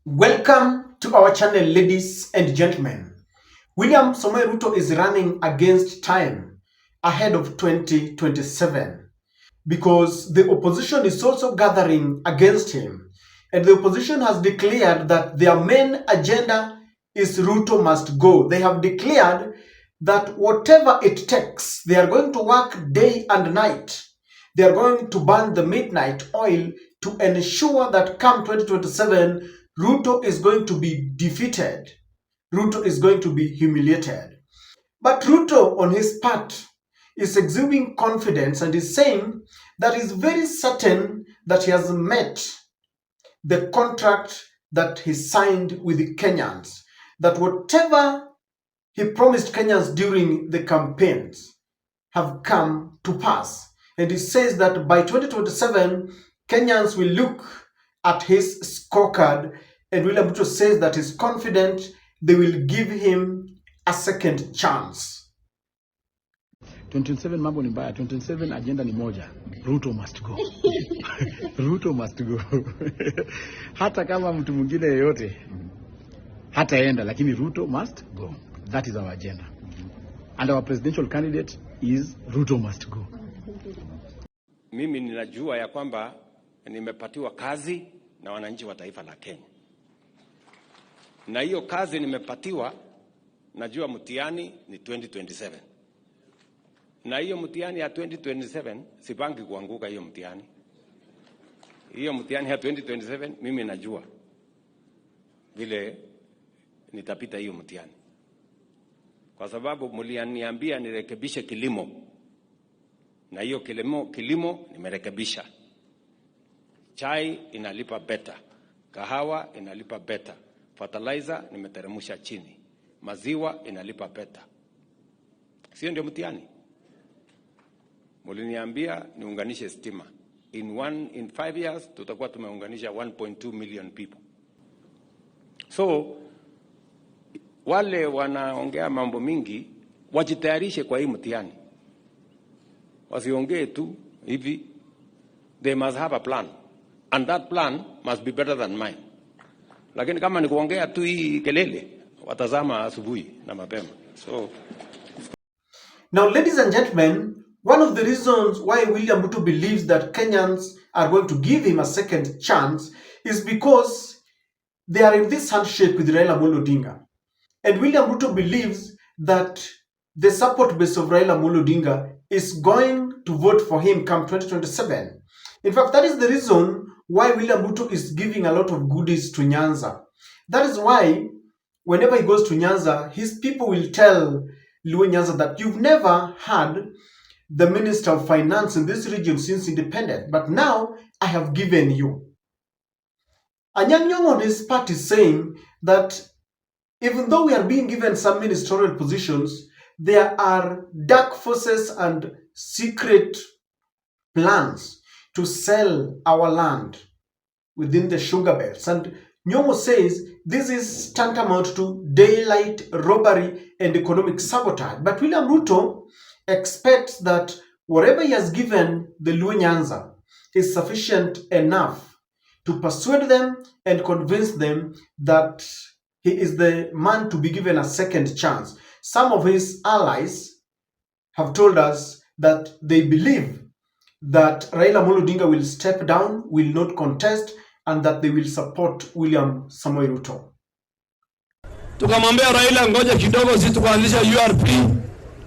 Welcome to our channel, ladies and gentlemen. William Samoei Ruto is running against time ahead of 2027 because the opposition is also gathering against him. And the opposition has declared that their main agenda is Ruto must go. They have declared that whatever it takes, they are going to work day and night. They are going to burn the midnight oil to ensure that come 2027, Ruto is going to be defeated. Ruto is going to be humiliated. But Ruto, on his part, is exuding confidence and is saying that he's very certain that he has met the contract that he signed with the Kenyans, that whatever he promised Kenyans during the campaigns have come to pass. And he says that by 2027, Kenyans will look at his scorecard, and William Ruto says that he's confident they will give him a second chance. 2027 mambo ni mbaya. 2027 agenda ni moja. Ruto must go. Ruto must go. Hata kama mtu mwingine yeyote hataenda, lakini Ruto must go. That is our agenda. And our presidential candidate is Ruto must go. Mimi ninajua ya kwamba nimepatiwa kazi na wananchi wa taifa la Kenya. Na hiyo kazi nimepatiwa, najua mtihani ni 2027. Na hiyo mtihani ya 2027 sipangi kuanguka hiyo mtihani. Hiyo mtihani ya 2027 mimi najua vile nitapita hiyo mtihani. Kwa sababu mlianiambia nirekebishe kilimo. Na hiyo kilimo nimerekebisha. Chai inalipa beta, kahawa inalipa beta, fertilizer nimeteremsha chini, maziwa inalipa beta. Sio ndio mtihani? Muliniambia niunganishe stima. In 5 years tutakuwa tumeunganisha 1.2 million people. So wale wanaongea mambo mingi wajitayarishe kwa hii mtihani. Wasiongee tu hivi. They must have a plan, and that plan must be better than mine. Lakini kama ni kuongea tu hii kelele, watazama asubuhi na mapema. So now, ladies and gentlemen, one of the reasons why William Ruto believes that Kenyans are going to give him a second chance is because they are in this handshake with Raila Odinga. And William Ruto believes that the support base of Raila Odinga is going to vote for him come 2027. In fact, that is the reason why William Ruto is giving a lot of goodies to Nyanza. That is why whenever he goes to Nyanza, his people will tell Luo Nyanza that you've never had the Minister of Finance in this region since independence, but now I have given you. Anyang' Nyong'o on his part is saying that even though we are being given some ministerial positions, there are dark forces and secret plans to sell our land within the sugar belts. And Nyong'o says this is tantamount to daylight robbery and economic sabotage. But William Ruto expects that whatever he has given the Luo Nyanza is sufficient enough to persuade them and convince them that he is the man to be given a second chance. Some of his allies have told us that they believe that Raila Odinga will step down, will not contest, and that they will support William Samoei Ruto. Tukamwambia Raila, ngoja kidogo, sisi tukaanzisha URP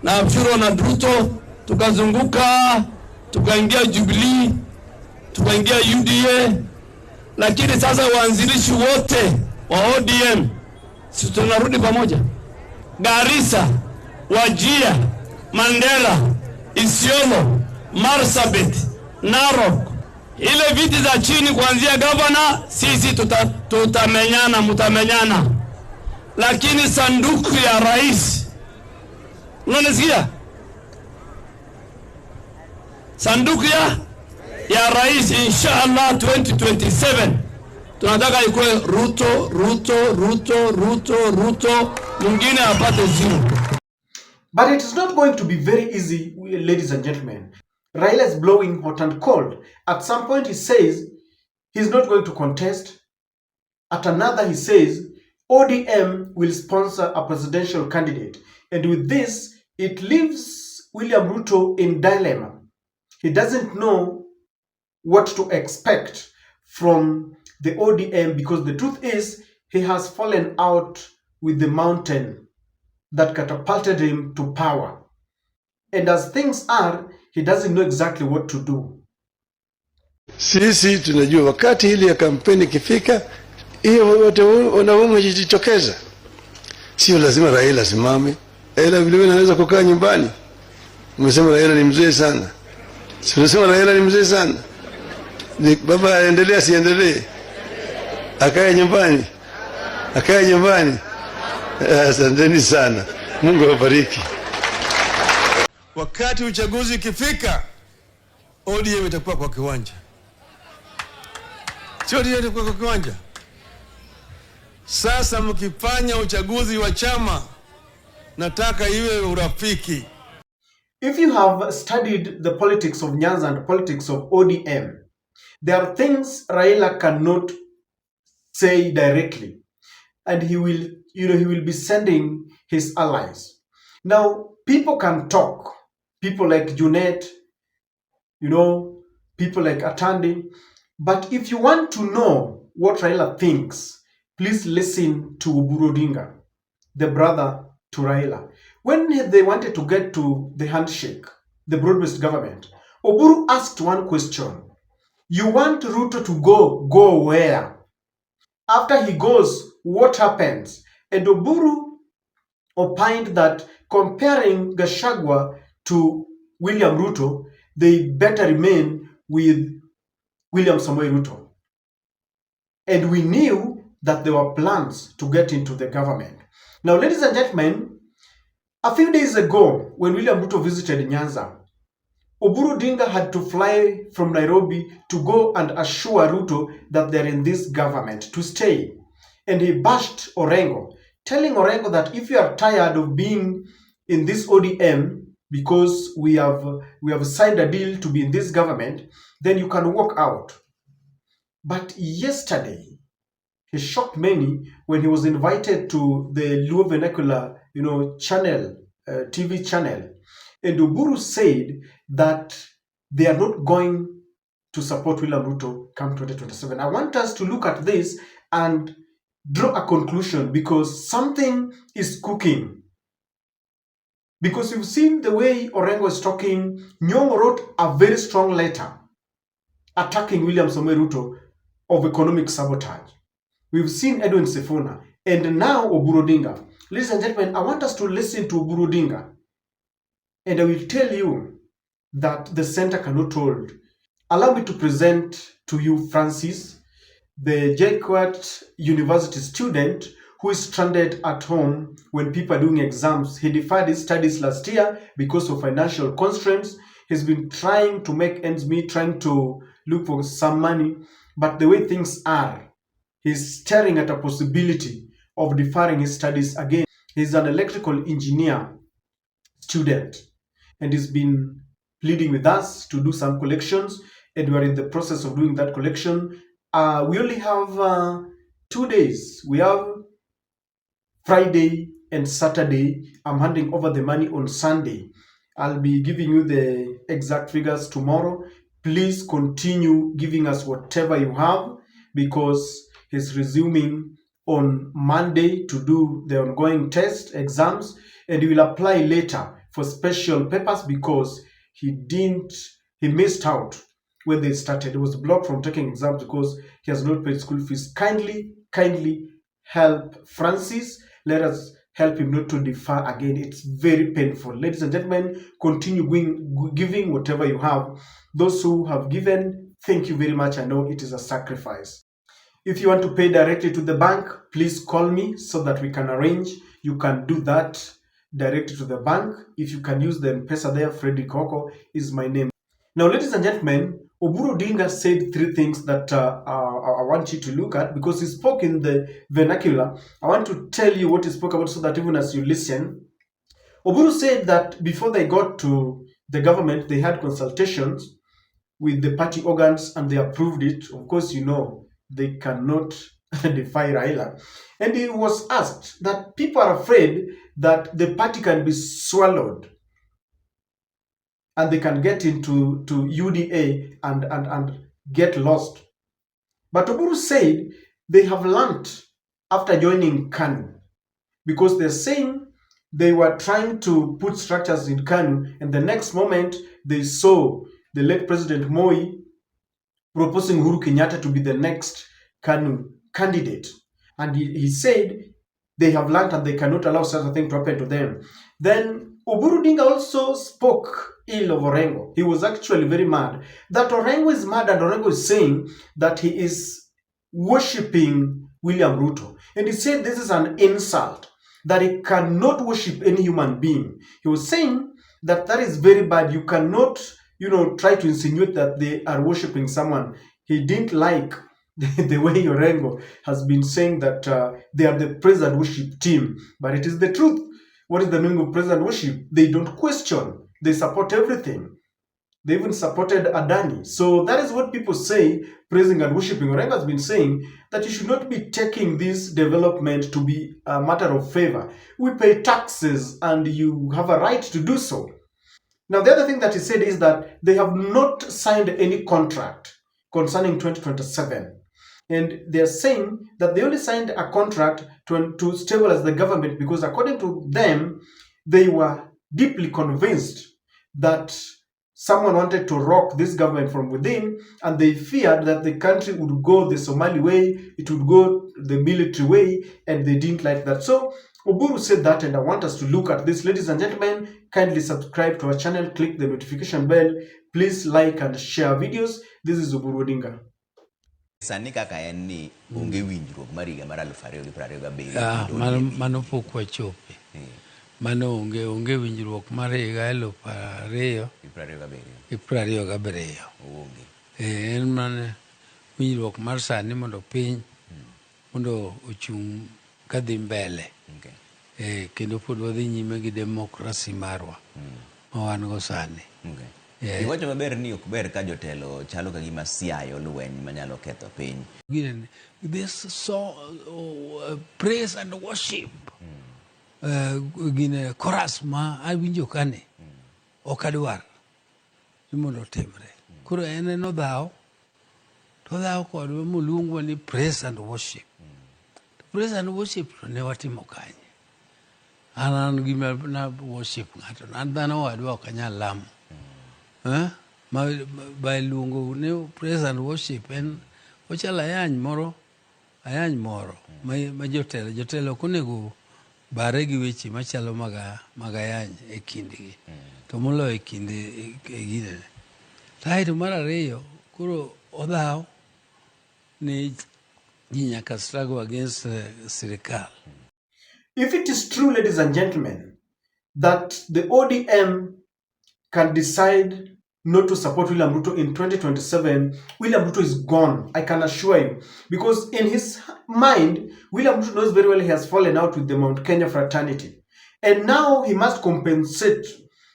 na Oburu na Ruto, tukazunguka, tukaingia Jubilee, tukaingia UDA, lakini sasa waanzilishi wote wa ODM sisi tunarudi pamoja. Garissa, Wajir, Mandera, Isiolo, Marsabit, Narok, ile viti za chini kuanzia governor, sisi tutamenyana, mutamenyana. Lakini sanduku ya rais, unanisikia? Sanduku ya rais inshallah 2027 tunataka ikuwe Ruto, mwingine apate zero. But it is not going to be very easy, ladies and gentlemen. Raila is blowing hot and cold. At some point he says he's not going to contest. At another, he says ODM will sponsor a presidential candidate. And with this, it leaves William Ruto in dilemma. He doesn't know what to expect from the ODM because the truth is he has fallen out with the mountain that catapulted him to power. And as things are, he doesn't know exactly what to do. Sisi tunajua wakati ile ya kampeni ikifika, hiyo wote wanaume wajitokeza. Sio lazima Raila simame. Raila vile vile anaweza kukaa nyumbani. Umesema Raila ni mzee sana. Sio unasema Raila ni mzee sana. Ni baba aendelee asiendelee. Akae nyumbani. Akae nyumbani. Asanteni sana. Mungu awabariki. Wakati uchaguzi ukifika, ODM itakuwa kwa kiwanja. Sio ndio itakuwa kwa kiwanja. Sasa mkifanya uchaguzi wa chama, nataka iwe urafiki. If you have studied the politics of Nyanza and politics of ODM, there are things Raila cannot say directly, and he will be sending his allies. Now, people can talk. People like Junet, people like Atandi. But if you want to know what Raila thinks, please listen to Oburu, the brother to Raila. When they wanted to get to the handshake, the broad-based government, Oburu asked one question. You want Ruto to go where? After he goes, what happens? And Oburu opined that comparing Gachagua to William Ruto, they better remain with William Samoei Ruto. And we knew that there were plans to get into the government. Now, ladies and gentlemen, a few days ago, when William Ruto visited Nyanza, Oburu Dinga had to fly from Nairobi to go and assure Ruto that they're in this government to stay. And he bashed Orengo, telling Orengo that if you are tired of being in this ODM because we have signed a deal to be in this government, then you can walk out. But yesterday, he shocked many when he was invited to the Luo Vernacular, channel, TV channel. And Oburu said that they are not going to support William Ruto come 2027. I want us to look at this and draw a conclusion because something is cooking. Because you've seen the way Orengo is talking. Nyong wrote a very strong letter attacking William Samoei Ruto of economic sabotage. We've seen Edwin Sifuna and now Oburu Dinga. Ladies and gentlemen, I want us to listen to Oburu Dinga. And I will tell you that the center cannot hold. Allow me to present to you Francis, the JKUAT University student who is stranded at home when people are doing exams. He deferred his studies last year because of financial constraints. He's been trying to make ends meet, trying to look for some money. But the way things are, he's staring at a possibility of deferring his studies again. He's an electrical engineer student and he's been pleading with us to do some collections, and we're in the process of doing that collection. We only have 2 days. We have Friday and Saturday. I'm handing over the money on Sunday. I'll be giving you the exact figures tomorrow. Please continue giving us whatever you have because he's resuming on Monday to do the ongoing test exams, and he will apply later for special papers because he missed out when they started. He was blocked from taking exams because he has not paid school fees. Kindly help Francis. Let us help him not to defer again. It's very painful. Ladies and gentlemen, continue giving whatever you have. Those who have given, thank you very much. I know it is a sacrifice. If you want to pay directly to the bank, please call me so that we can arrange. You can do that directly to the bank. If you can use the MPESA there, FREDRICK OOKO is my name. Now, ladies and gentlemen, Oburu Dinga said 3 things that I want you to look at because he spoke in the vernacular. I want to tell you what he spoke about so that even as you listen. Oburu said that before they got to the government, they had consultations with the party organs and they approved it. Of course, they cannot defy Raila. And he was asked that people are afraid that the party can be swallowed and they can get into UDA and get lost. But Oburu said they have learned after joining KANU, because they're saying they were trying to put structures in KANU, and the next moment they saw the late President Moi proposing Uhuru Kenyatta to be the next KANU candidate. And he said they have learned and they cannot allow such a thing to happen to them. Then Oburu Dinga also spoke ill of Orengo. He was actually very mad that Orengo is mad, and Orengo is saying that he is worshipping William Ruto. And he said this is an insult, that he cannot worship any human being. He was saying that that is very bad. You cannot, try to insinuate that they are worshipping someone. He didn't like the way Orengo has been saying that they are the praise and worship team. But it is the truth. What is the meaning of praise and worship? They don't question. They support everything. They even supported Adani. So that is what people say, praising and worshiping. Orengo has been saying that you should not be taking this development to be a matter of favor. We pay taxes and you have a right to do so. Now, the other thing that he said is that they have not signed any contract concerning 2027. And they're saying that they only signed a contract to stabilize the government because, according to them, they were deeply convinced that someone wanted to rock this government from within, and they feared that the country would go the Somali way, it would go the military way, and they didn't like that. So Oburu said that, and I want us to look at this. Ladies and gentlemen, kindly subscribe to our channel, click the notification bell, please like and share videos. This is Oburu Odinga. Sani kaka en ni onge winjruok mar higa mar 2027 mano pok wachope. Mano onge winjruok mar higa 2027. En mana winjruok mar sani mondo piny mondo ochung' kadhi mbele. Kendo pod wadhi nyime gi demokrasi marwa ma wan go sani. Iwacho maber ni ok ber ka jotelo chalo ka gima siayo lweny manyalo ketho piny. This so praise and worship. Gine chorus ma awinjo kane ok adwar mondo otimre. Koro en nodhaw kodwa moluongwa ni praise and worship. Praise and worship ne watimo kanye. An gima na worship ng'ato. An dhano wadwa ok anyal lamo. By luongo ne praise and worship en ochala ayany moro ma jotelo konego bare gi weche machalo magayany e kindgi to moloyo e kinde gine. Taito mar ariyo koro odhaw ni ji nyaka struggle against sirikal. If it is true, ladies and gentlemen, that the ODM can decide not to support William Ruto in 2027, William Ruto is gone, I can assure you. Because in his mind, William Ruto knows very well he has fallen out with the Mount Kenya fraternity. And now he must compensate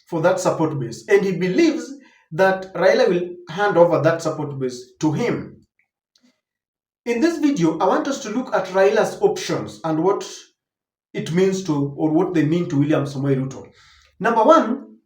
for that support base. And he believes that Raila will hand over that support base to him. In this video, I want us to look at Raila's options and what it means to, or what they mean to William Samoei Ruto. Number one,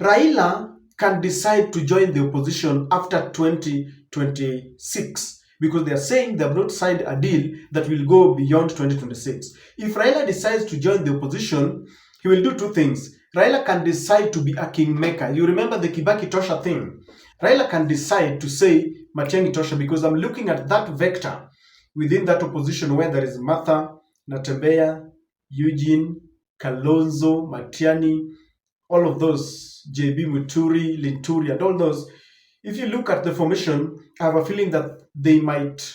Raila can decide to join the opposition after 2026 because they are saying they have not signed a deal that will go beyond 2026. If Raila decides to join the opposition, he will do two things. Raila can decide to be a kingmaker. You remember the Kibaki Tosha thing. Raila can decide to say Matiang'i Tosha, because I'm looking at that vector within that opposition where there is Martha, Natembeya, Eugene, Kalonzo, Matiang'i, all of those, JB Muturi, Linturi, and all those. If you look at the formation, I have a feeling that they might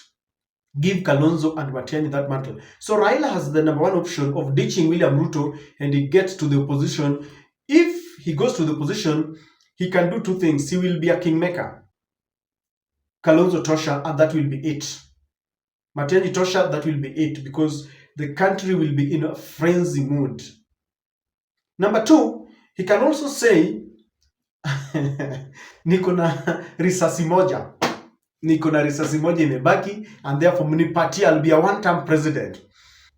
give Kalonzo and Matiang'i that mantle. So Raila has the number one option of ditching William Ruto and he gets to the opposition. If he goes to the opposition, he can do two things. He will be a kingmaker. Kalonzo Tosha, and that will be it. Matiang'i Tosha, that will be it, because the country will be in a frenzy mood. Number two, he can also say, niko na risasi moja. niko na risasi moja imebaki, and therefore mnipatie, I'll be a one-term president.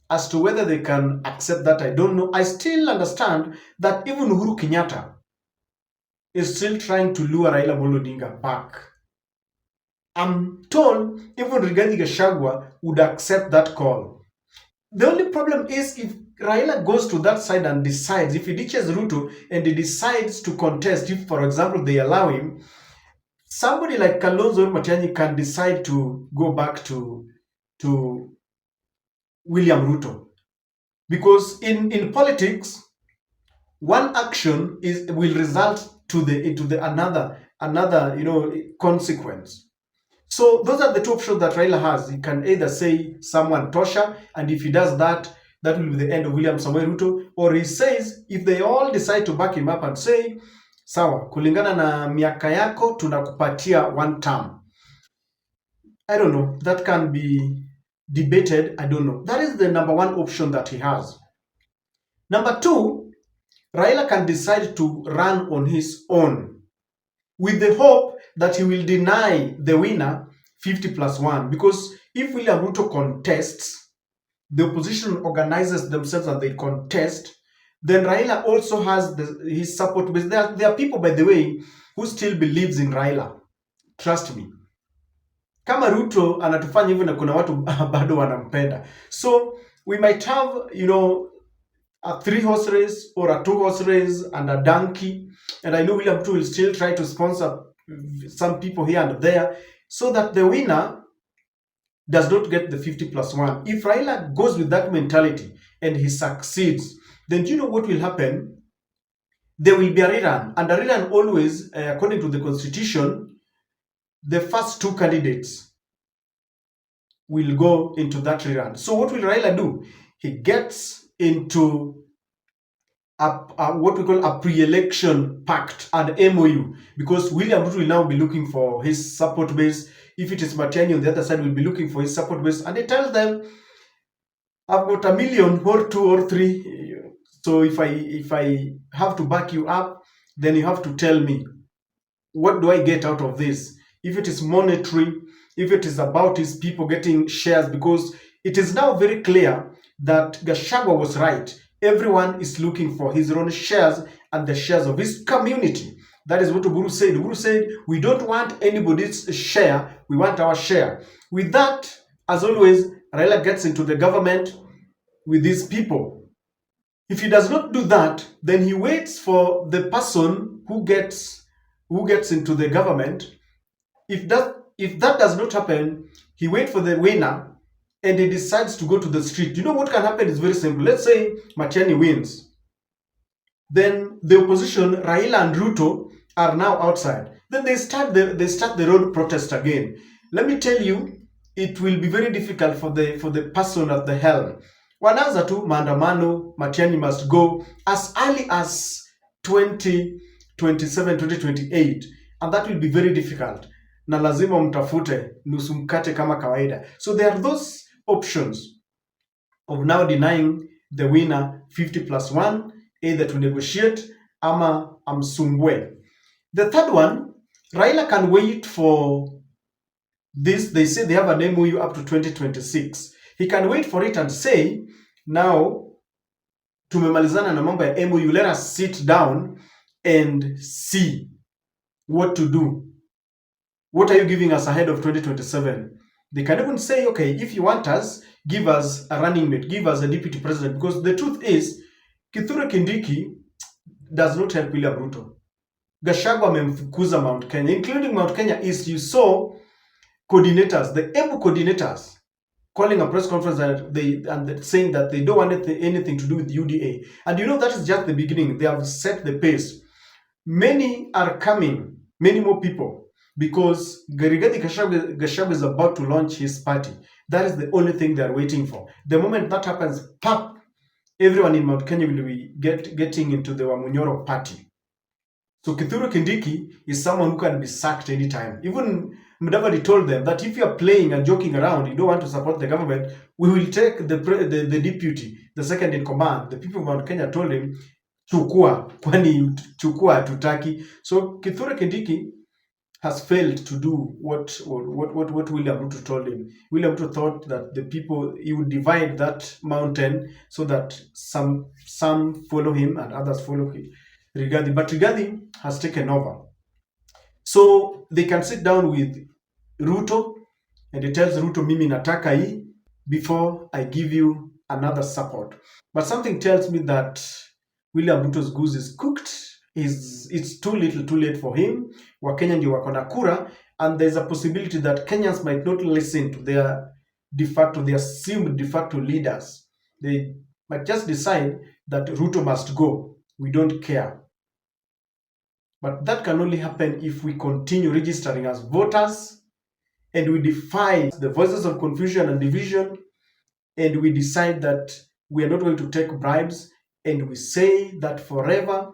As to whether they can accept that, I don't know. I still understand that even Uhuru Kenyatta is still trying to lure Raila Amolo Odinga back. I'm told even Rigathi Gachagua would accept that call. The only problem is if Raila goes to that side and decides, if he ditches Ruto and he decides to contest, if for example they allow him, somebody like Kalonzo Matiang'i can decide to go back to William Ruto. Because in politics, one action will result into another consequence. So those are the two options that Raila has. He can either say someone tosha, and if he does that, that will be the end of William Samoei Ruto, or he says if they all decide to back him up and say sawa, kulingana na miaka yako tunakupatia one term. I don't know. That can be debated. I don't know. That is the number one option that he has. Number two, Raila can decide to run on his own with the hope that he will deny the winner 50+1. Because if William Ruto contests, the opposition organizes themselves and they contest, then Raila also has his support base. There are people, by the way, who still believes in Raila. Trust me. Kama Ruto anatufanya hivyo na kuna watu bado wanampenda. So we might have, a 3-horse race or a 2-horse race and a donkey. And I know William Ruto will still try to sponsor some people here and there so that the winner does not get the 50+1. If Raila goes with that mentality and he succeeds, then do you know what will happen? There will be a rerun. And a rerun always, according to the constitution, the first 2 candidates will go into that rerun. So what will Raila do? He gets into what we call a pre-election pact, an MOU, because William Ruto will now be looking for his support base. If it is Matiang'i on the other side, will be looking for his support base, and he tells them, I've got 1 million or 2 or 3. So if I have to back you up, then you have to tell me, what do I get out of this? If it is monetary, if it is about his people getting shares, because it is now very clear that Gachagua was right. Everyone is looking for his own shares and the shares of his community. That is what Oburu said. Oburu said, we don't want anybody's share, we want our share. With that, as always, Raila gets into the government with these people. If he does not do that, then he waits for the person who gets into the government. If that does not happen, he waits for the winner and he decides to go to the street. You know what can happen is very simple. Let's say Matiang'i wins. Then the opposition, Raila and Ruto, are now outside. Then they start the road protest again. Let me tell you, it will be very difficult for the person at the helm. Wanaanza tu maandamano, Matiang'i must go as early as 2027, 2028, and that will be very difficult. Na lazima mtafute nusu mkate kama kawaida. So there are those options of now denying the winner 50+1, either to negotiate ama amsumbwe. The third one, Raila can wait for this. They say they have an MOU up to 2026. He can wait for it and say, now tumemalizana na mambo ya MOU, let us sit down and see what to do. What are you giving us ahead of 2027? They can even say, okay, if you want us, give us a running mate, give us a deputy president. Because the truth is, Kithure Kindiki does not help William Ruto. Gachagua amemfukuza Mount Kenya, including Mount Kenya East. You saw coordinators, the EBU coordinators, calling a press conference and saying that they don't want anything to do with UDA. And you know, that is just the beginning. They have set the pace. Many are coming, many more people. Because Rigathi Gachagua is about to launch his party. That is the only thing they are waiting for. The moment that happens, pop, everyone in Mount Kenya will be getting into the Wamunyoro party. So Kithure Kindiki is someone who can be sacked anytime. Even Mudavadi told them that if you are playing and joking around, you don't want to support the government, we will take the deputy, the second in command. The people of Mount Kenya told him, chukua, kwani chukua hatutaki. So Kithure Kindiki has failed to do what William Ruto told him. William Ruto thought that the people, he would divide that mountain so that some follow him and others follow Rigathi. But Rigathi has taken over. So they can sit down with Ruto and he tells Ruto, mimi nataka hii before I give you another support. But something tells me that William Ruto's goose is cooked. It's too little, too late for him. Wakenya ndio wako na kura, and there's a possibility that Kenyans might not listen to their assumed de facto leaders. They might just decide that Ruto must go. We don't care. But that can only happen if we continue registering as voters and we defy the voices of confusion and division, and we decide that we are not going to take bribes, and we say that forever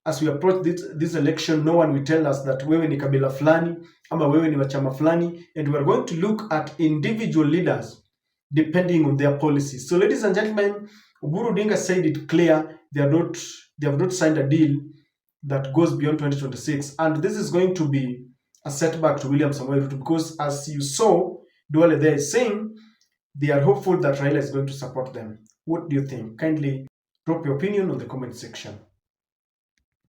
as we approach this election, no one will tell us that wewe ni kabila fulani ama wewe ni wachama fulani, and we are going to look at individual leaders depending on their policies. So ladies and gentlemen, Oburu Odinga said it clear, they have not signed a deal that goes beyond 2026, and this is going to be a setback to William Samoei Ruto, because as you saw, Duale there is saying they are hopeful that Raila is going to support them. What do you think? Kindly drop your opinion on the comment section.